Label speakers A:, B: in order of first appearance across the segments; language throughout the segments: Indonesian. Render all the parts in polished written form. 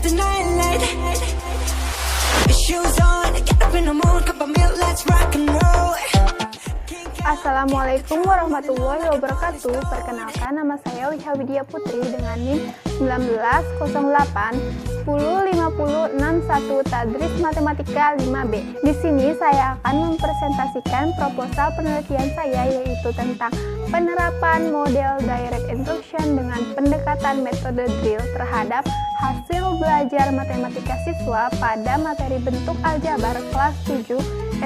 A: the night light. Shoes on, get up in the morning, cup of milk, let's rock and roll.
B: Assalamualaikum warahmatullahi wabarakatuh. Perkenalkan, nama saya Wiha Widya Putri dengan NIM 1908105061 Tadris Matematika 5B. Di sini saya akan mempresentasikan proposal penelitian saya, yaitu tentang penerapan model direct instruction dengan pendekatan metode drill terhadap hasil belajar matematika siswa pada materi bentuk aljabar kelas 7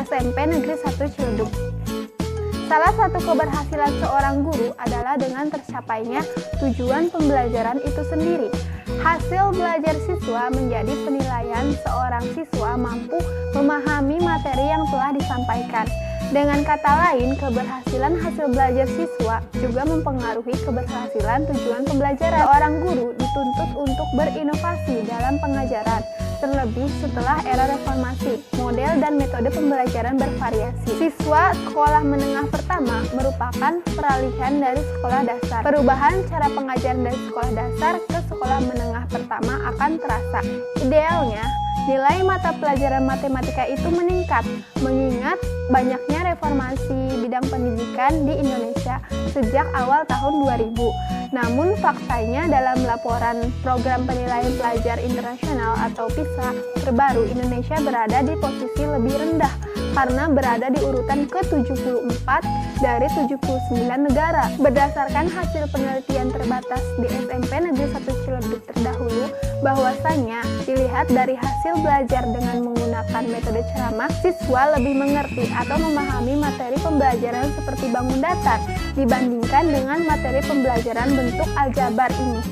B: SMP Negeri 1 Ciledug. Salah satu keberhasilan seorang guru adalah dengan tercapainya tujuan pembelajaran itu sendiri. Hasil belajar siswa menjadi penilaian seorang siswa mampu memahami materi yang telah disampaikan. Dengan kata lain, keberhasilan hasil belajar siswa juga mempengaruhi keberhasilan tujuan pembelajaran. Seorang guru dituntut untuk berinovasi dalam pengajaran, terlebih setelah era reformasi. Model dan metode pembelajaran bervariasi. Siswa sekolah menengah pertama merupakan peralihan dari sekolah dasar. Perubahan cara pengajaran dari sekolah dasar ke sekolah menengah pertama akan terasa. Idealnya, nilai mata pelajaran matematika itu meningkat, mengingat banyaknya reformasi bidang pendidikan di Indonesia sejak awal tahun 2000. Namun faktanya dalam laporan Program Penilaian Pelajar Internasional atau PISA terbaru, Indonesia berada di posisi lebih rendah karena berada di urutan ke-74 dari 79 negara. Berdasarkan hasil penelitian terbatas di SMP Negeri 1 Ciledug terdahulu, bahwasanya dilihat dari hasil belajar dengan menggunakan metode ceramah, siswa lebih mengerti atau memahami materi pembelajaran seperti bangun datar dibandingkan dengan materi pembelajaran bentuk aljabar ini.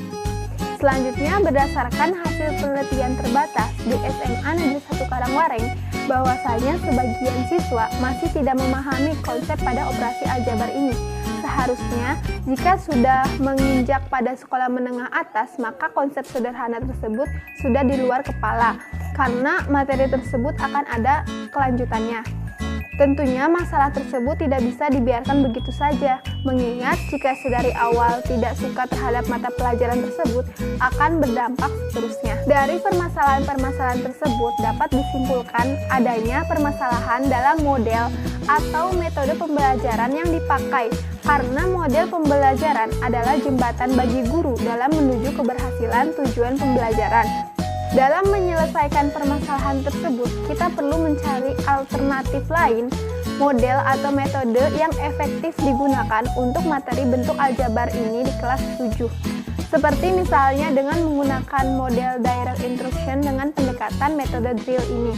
B: Selanjutnya, berdasarkan hasil penelitian terbatas di SMA Negeri 1 Karangwareng, bahwasanya sebagian siswa masih tidak memahami konsep pada operasi aljabar ini. Seharusnya, jika sudah menginjak pada sekolah menengah atas, maka konsep sederhana tersebut sudah di luar kepala, karena materi tersebut akan ada kelanjutannya. Tentunya masalah tersebut tidak bisa dibiarkan begitu saja, mengingat jika sedari awal tidak suka terhadap mata pelajaran tersebut, akan berdampak seterusnya. Dari permasalahan-permasalahan tersebut dapat disimpulkan adanya permasalahan dalam model atau metode pembelajaran yang dipakai, karena model pembelajaran adalah jembatan bagi guru dalam menuju keberhasilan tujuan pembelajaran. Dalam menyelesaikan permasalahan tersebut, kita perlu mencari alternatif lain, model atau metode yang efektif digunakan untuk materi bentuk aljabar ini di kelas 7. Seperti misalnya dengan menggunakan model direct instruction dengan pendekatan metode drill ini.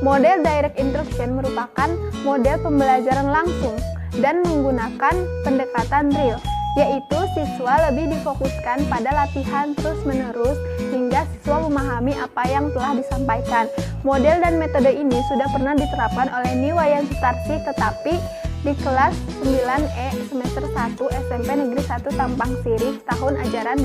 B: Model direct instruction merupakan model pembelajaran langsung dan menggunakan pendekatan drill, yaitu siswa lebih difokuskan pada latihan terus-menerus hingga siswa memahami apa yang telah disampaikan. Model dan metode ini sudah pernah diterapkan oleh Niwayan Sutarsi, tetapi di kelas 9E semester 1 SMP Negeri 1 Tampang Sirih tahun ajaran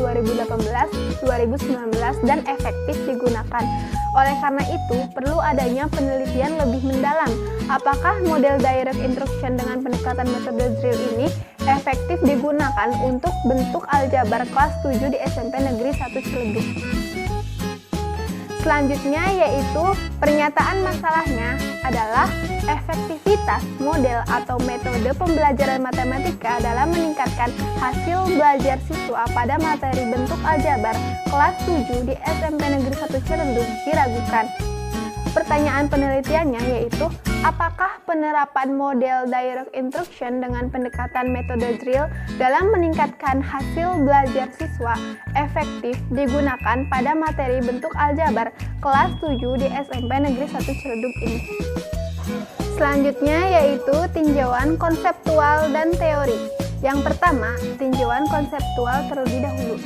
B: 2018-2019 dan efektif digunakan. Oleh karena itu, perlu adanya penelitian lebih mendalam. Apakah model direct instruction dengan pendekatan metode drill ini efektif digunakan untuk bentuk aljabar kelas 7 di SMP Negeri 1 Ciledug? Selanjutnya yaitu pernyataan masalahnya adalah efektivitas model atau metode pembelajaran matematika dalam meningkatkan hasil belajar siswa pada materi bentuk aljabar kelas 7 di SMP Negeri 1 Ciledug diragukan. Pertanyaan penelitiannya yaitu, apakah penerapan model direct instruction dengan pendekatan metode drill dalam meningkatkan hasil belajar siswa efektif digunakan pada materi bentuk aljabar kelas 7 di SMP Negeri 1 Ciledug ini? Selanjutnya yaitu tinjauan konseptual dan teori. Yang pertama, tinjauan konseptual terlebih dahulu.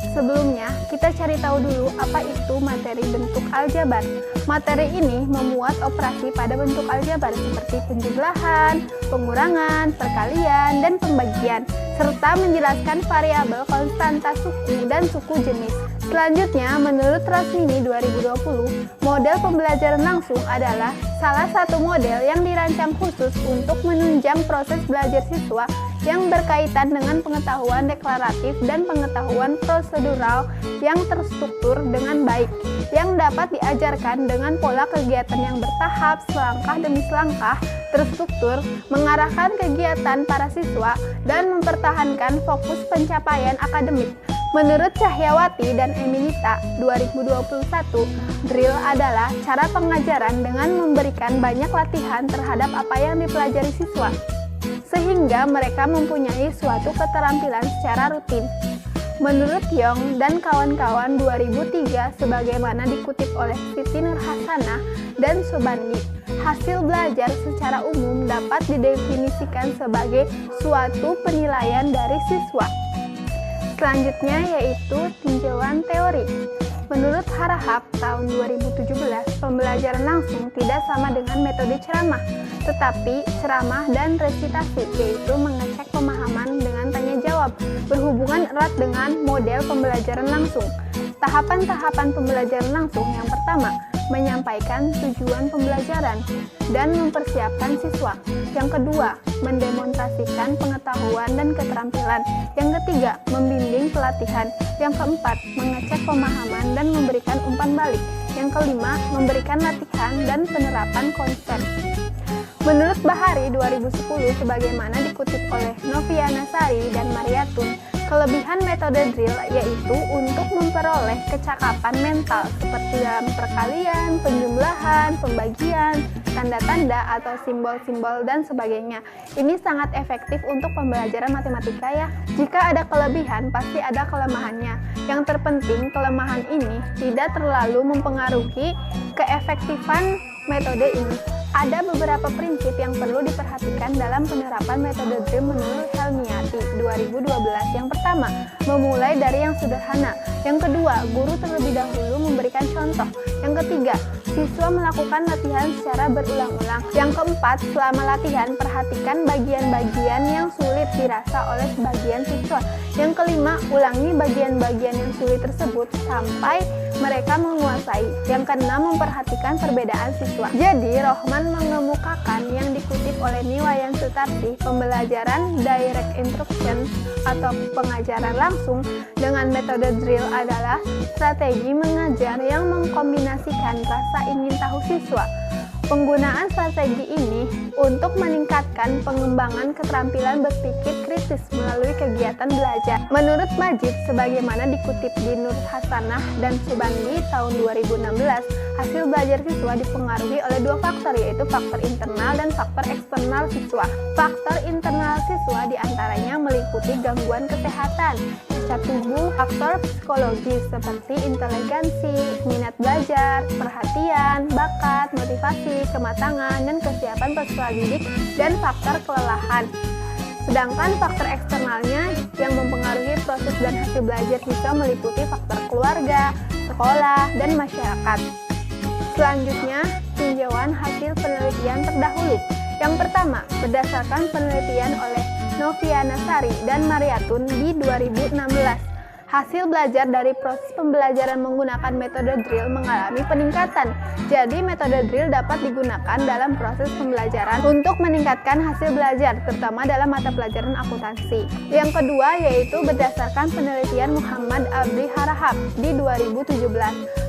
B: Sebelumnya, kita cari tahu dulu apa itu materi bentuk aljabar. Materi ini memuat operasi pada bentuk aljabar seperti penjumlahan, pengurangan, perkalian, dan pembagian, serta menjelaskan variabel konstanta suku dan suku jenis. Selanjutnya, menurut Rasmini 2020, model pembelajaran langsung adalah salah satu model yang dirancang khusus untuk menunjang proses belajar siswa yang berkaitan dengan pengetahuan deklaratif dan pengetahuan prosedural yang terstruktur dengan baik, yang dapat diajarkan dengan pola kegiatan yang bertahap, selangkah demi selangkah, terstruktur, mengarahkan kegiatan para siswa, dan mempertahankan fokus pencapaian akademik. Menurut Cahyawati dan Eminita 2021, drill adalah cara pengajaran dengan memberikan banyak latihan terhadap apa yang dipelajari siswa, sehingga mereka mempunyai suatu keterampilan secara rutin. Menurut Yong dan kawan-kawan 2003, sebagaimana dikutip oleh Siti Nurhasanah dan Sobandi, hasil belajar secara umum dapat didefinisikan sebagai suatu penilaian dari siswa. Selanjutnya yaitu tinjauan teori. Menurut Harahap tahun 2017, pembelajaran langsung tidak sama dengan metode ceramah, tetapi ceramah dan resitasi, yaitu mengecek pemahaman dengan tanya jawab, berhubungan erat dengan model pembelajaran langsung. Tahapan-tahapan pembelajaran langsung yang pertama, menyampaikan tujuan pembelajaran dan mempersiapkan siswa. Yang kedua, mendemonstrasikan pengetahuan dan keterampilan. Yang ketiga, membimbing pelatihan. Yang keempat, mengecek pemahaman dan memberikan umpan balik. Yang kelima, memberikan latihan dan penerapan konsep. Menurut Bahari 2010, sebagaimana dikutip oleh Noviana Sari dan Mariatun, kelebihan metode drill yaitu untuk memperoleh kecakapan mental seperti dalam perkalian, penjumlahan, pembagian, tanda-tanda atau simbol-simbol dan sebagainya. Ini sangat efektif untuk pembelajaran matematika ya. Jika ada kelebihan, pasti ada kelemahannya. Yang terpenting, kelemahan ini tidak terlalu mempengaruhi keefektifan metode ini. Ada beberapa prinsip yang perlu diperhatikan dalam penerapan metode drill menurut Helmiati 2012. Yang pertama, memulai dari yang sederhana. Yang kedua, guru terlebih dahulu memberikan contoh. Yang ketiga, siswa melakukan latihan secara berulang-ulang. Yang keempat, selama latihan, perhatikan bagian-bagian yang sulit dirasa oleh sebagian siswa. Yang kelima, ulangi bagian-bagian yang sulit tersebut sampai mereka menguasai. Yang keenam, memperhatikan perbedaan siswa. Jadi, Rohman mengemukakan yang dikutip oleh Niwayan Sutarsi, pembelajaran direct instruction atau pengajaran langsung dengan metode drill adalah strategi mengajar yang mengkombinasikan rasa ingin tahu siswa. Penggunaan strategi ini untuk meningkatkan pengembangan keterampilan berpikir kritis melalui kegiatan belajar. Menurut Majid, sebagaimana dikutip di Nur Hasanah dan Subandi tahun 2016, hasil belajar siswa dipengaruhi oleh dua faktor, yaitu faktor internal dan faktor eksternal siswa. Faktor internal siswa diantaranya meliputi gangguan kesehatan, cacat tubuh, faktor psikologis seperti inteligensi, minat belajar, perhatian, bakat, motivasi, kematangan, dan kesiapan peserta didik, dan faktor kelelahan. Sedangkan faktor eksternalnya yang mempengaruhi proses dan hasil belajar siswa meliputi faktor keluarga, sekolah, dan masyarakat. Selanjutnya, tinjauan hasil penelitian terdahulu. Yang pertama, berdasarkan penelitian oleh Noviana Sari dan Mariatun di 2016. Hasil belajar dari proses pembelajaran menggunakan metode drill mengalami peningkatan. Jadi, metode drill dapat digunakan dalam proses pembelajaran untuk meningkatkan hasil belajar, terutama dalam mata pelajaran akuntansi. Yang kedua yaitu berdasarkan penelitian Muhammad Abdi Harahap di 2017.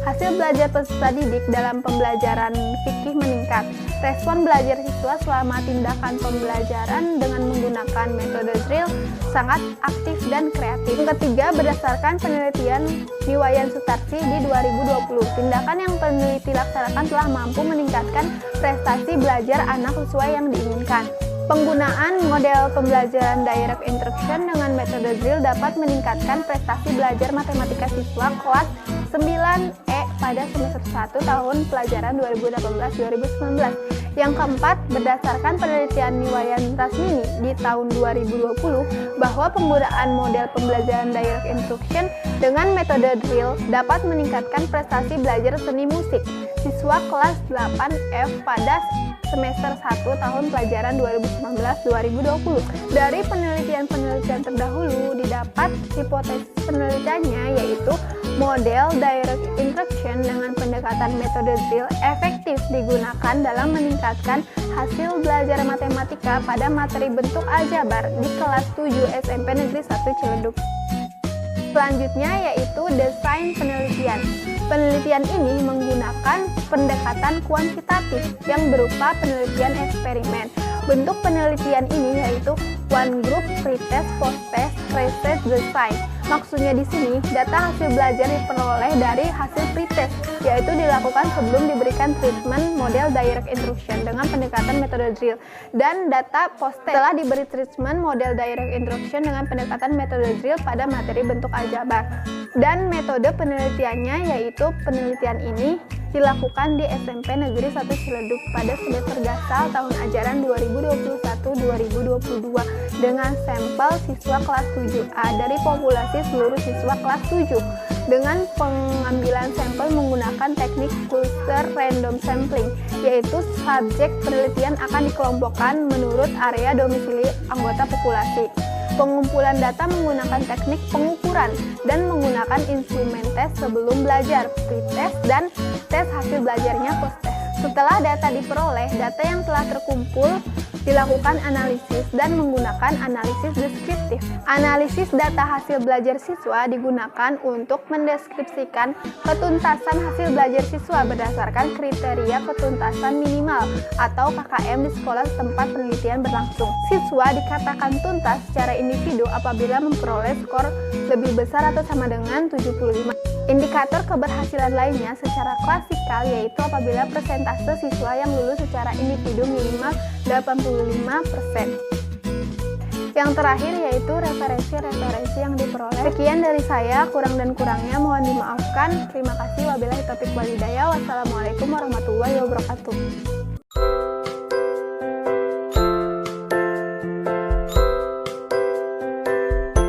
B: Hasil belajar peserta didik dalam pembelajaran fikih meningkat. Respon belajar siswa selama tindakan pembelajaran dengan menggunakan metode drill sangat aktif dan kreatif. Yang ketiga, berdasarkan penelitian Niwayan Sutarsi di 2020, tindakan yang peneliti laksanakan telah mampu meningkatkan prestasi belajar anak sesuai yang diinginkan. Penggunaan model pembelajaran direct instruction dengan metode drill dapat meningkatkan prestasi belajar matematika siswa kelas 9E pada semester 1 tahun pelajaran 2018-2019. Yang keempat, berdasarkan penelitian Niwayan Rasmini di tahun 2020 bahwa penggunaan model pembelajaran direct instruction dengan metode drill dapat meningkatkan prestasi belajar seni musik siswa kelas 8F pada semester 1 tahun pelajaran 2019-2020. Dari penelitian-penelitian terdahulu didapat hipotesis penelitiannya yaitu model direct instruction dengan pendekatan metode drill efektif digunakan dalam meningkatkan hasil belajar matematika pada materi bentuk aljabar di kelas 7 SMP Negeri 1 Ciledug. Selanjutnya yaitu desain penelitian. Penelitian ini menggunakan pendekatan kuantitatif yang berupa penelitian eksperimen. Bentuk penelitian ini yaitu one group, pretest, post-test, reset, design. Maksudnya di sini, data hasil belajar diperoleh dari hasil pretest, yaitu dilakukan sebelum diberikan treatment model direct instruction dengan pendekatan metode drill. Dan data post-test setelah diberi treatment model direct instruction dengan pendekatan metode drill pada materi bentuk aljabar. Dan metode penelitiannya yaitu penelitian ini dilakukan di SMP Negeri 1 Ciledug pada semester gasal tahun ajaran 2021-2022 dengan sampel siswa kelas 7A dari populasi seluruh siswa kelas 7 dengan pengambilan sampel menggunakan teknik cluster random sampling, yaitu subjek penelitian akan dikelompokkan menurut area domisili anggota populasi. Pengumpulan data menggunakan teknik pengukuran dan menggunakan instrumen tes sebelum belajar, pretest, dan tes hasil belajarnya post-test. Setelah data diperoleh, data yang telah terkumpul dilakukan analisis dan menggunakan analisis deskriptif. Analisis data hasil belajar siswa digunakan untuk mendeskripsikan ketuntasan hasil belajar siswa berdasarkan kriteria ketuntasan minimal atau KKM di sekolah tempat penelitian berlangsung. Siswa dikatakan tuntas secara individu apabila memperoleh skor lebih besar atau sama dengan 75. Indikator keberhasilan lainnya secara klasikal yaitu apabila persentase siswa yang lulus secara individu minimal 85%. Yang terakhir yaitu referensi-referensi yang diperoleh. Sekian dari saya, kurang dan kurangnya mohon dimaafkan. Terima kasih. Wabillahi taufiq wal hidayah. Wassalamualaikum warahmatullahi wabarakatuh.